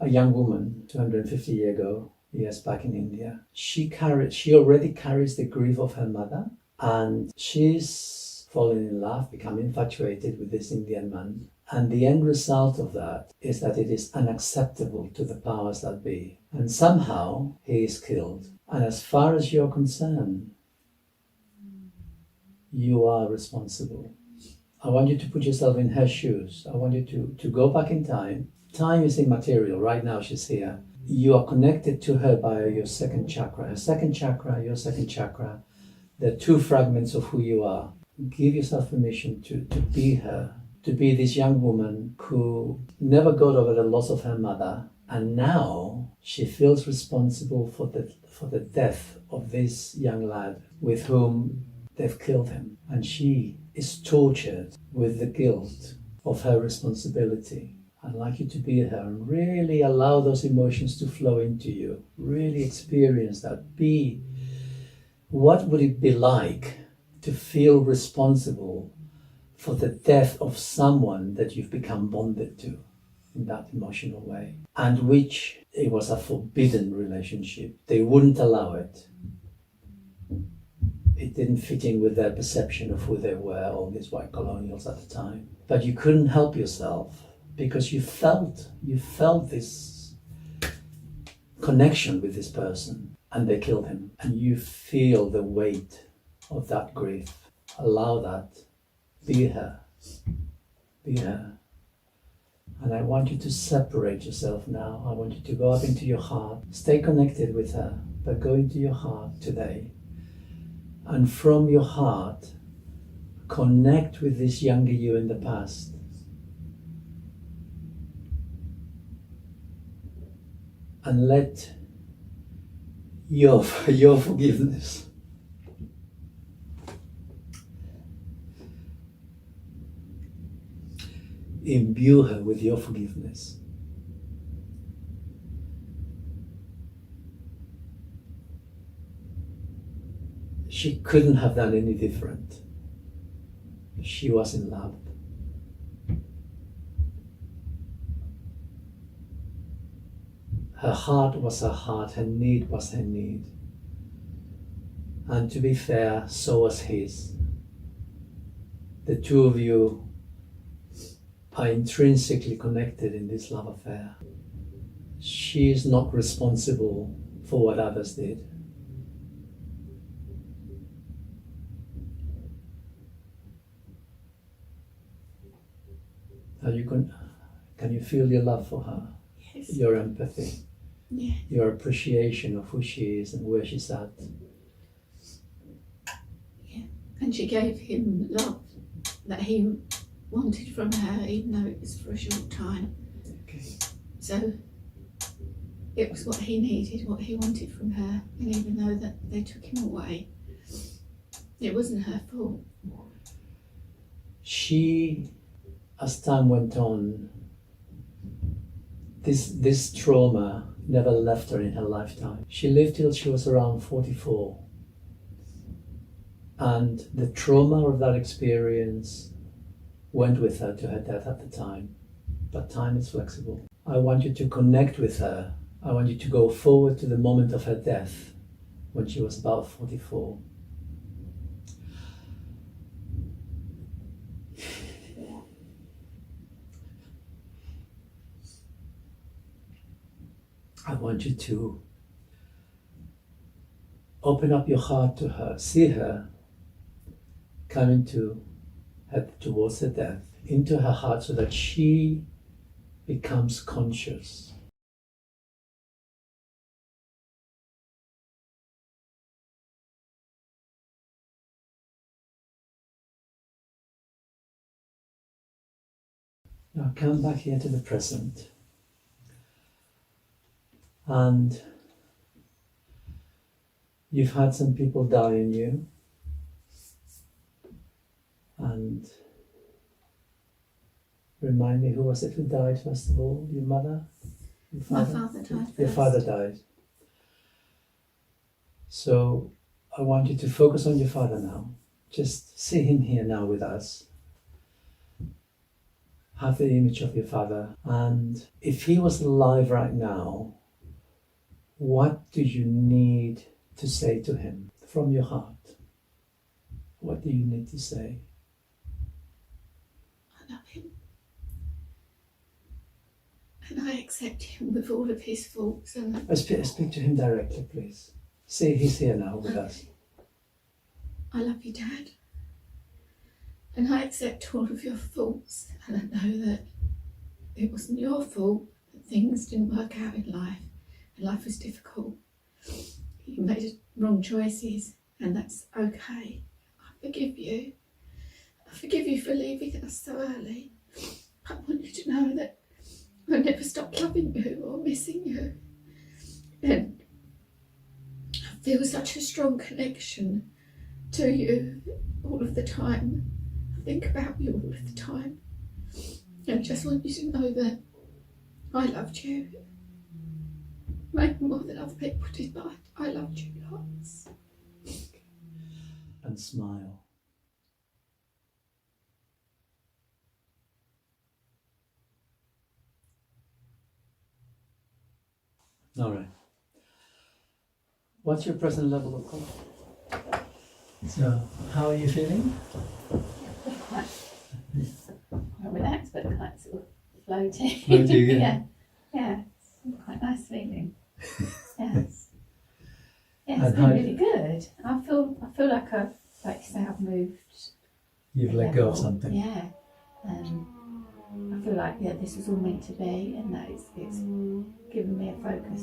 a young woman 250 years ago, yes, back in India. She already carries the grief of her mother, and she's fallen in love, become infatuated with this Indian man. And the end result of that is that it is unacceptable to the powers that be. And somehow he is killed. And as far as you're concerned, you are responsible. I want you to put yourself in her shoes. I want you to go back in time. Time is immaterial. Right now she's here. You are connected to her by your second chakra. Her second chakra, your second chakra. They're two fragments of who you are. Give yourself permission to be her, to be this young woman who never got over the loss of her mother, and now she feels responsible for the death of this young lad with whom they've killed him, and she is tortured with the guilt of her responsibility. I'd like you to be her and really allow those emotions to flow into you. Really experience that. What would it be like to feel responsible for the death of someone that you've become bonded to in that emotional way, and which it was a forbidden relationship? They wouldn't allow it. It didn't fit in with their perception of who they were, all these white colonials at the time. But you couldn't help yourself because you felt this connection with this person, and they killed him. And you feel the weight of that grief. Allow that. Be her. Be her. And I want you to separate yourself now. I want you to go up into your heart. Stay connected with her, but go into your heart today. And from your heart, connect with this younger you in the past. And let your forgiveness imbue her with your forgiveness. She couldn't have done any different. She was in love. Her heart was her heart, her need was her need. And to be fair, so was his. The two of you are intrinsically connected in this love affair. She is not responsible for what others did. Can you feel your love for her? Yes. Your empathy? Yeah. Your appreciation of who she is and where she's at? Yeah. And she gave him love that he wanted from her, even though it was for a short time. Okay. So it was what he needed, what he wanted from her, and even though that they took him away, it wasn't her fault. She, as time went on, this trauma never left her in her lifetime. She lived till she was around 44. And the trauma of that experience went with her to her death at the time. But time is flexible. I want you to connect with her. I want you to go forward to the moment of her death when she was about 44. I want you to open up your heart to her, see her coming towards her death, into her heart, so that she becomes conscious. Now come back here to the present. And you've had some people die in you. And remind me, who was it who died first of all? Your mother? Your father? My father died first. Your father died. So I want you to focus on your father now. Just see him here now with us. have the image of your father. And if he was alive right now, what do you need to say to him from your heart? What do you need to say? I love him. And I accept him with all of his faults. And Speak to him directly, please. See, he's here now with us. I love you, Dad. And I accept all of your faults. And I know that it wasn't your fault that things didn't work out in life. And life was difficult. You made wrong choices, and that's okay. I forgive you. I forgive you for leaving us so early. I want you to know that I never stopped loving you or missing you. And I feel such a strong connection to you all of the time. I think about you all of the time. And I just want you to know that I loved you. Maybe more than other people did, but I loved you lots. And smile. All right. What's your present level of comfort? So, how are you feeling? Quite relaxed, but quite sort of floating. Floating, yeah. Yeah, it's quite nice feeling. Yes. Yeah, And it's how- been really good. I feel like like you say, I've moved. You've a let go of level. something. Yeah. I feel like this was all meant to be, and that it's given me a focus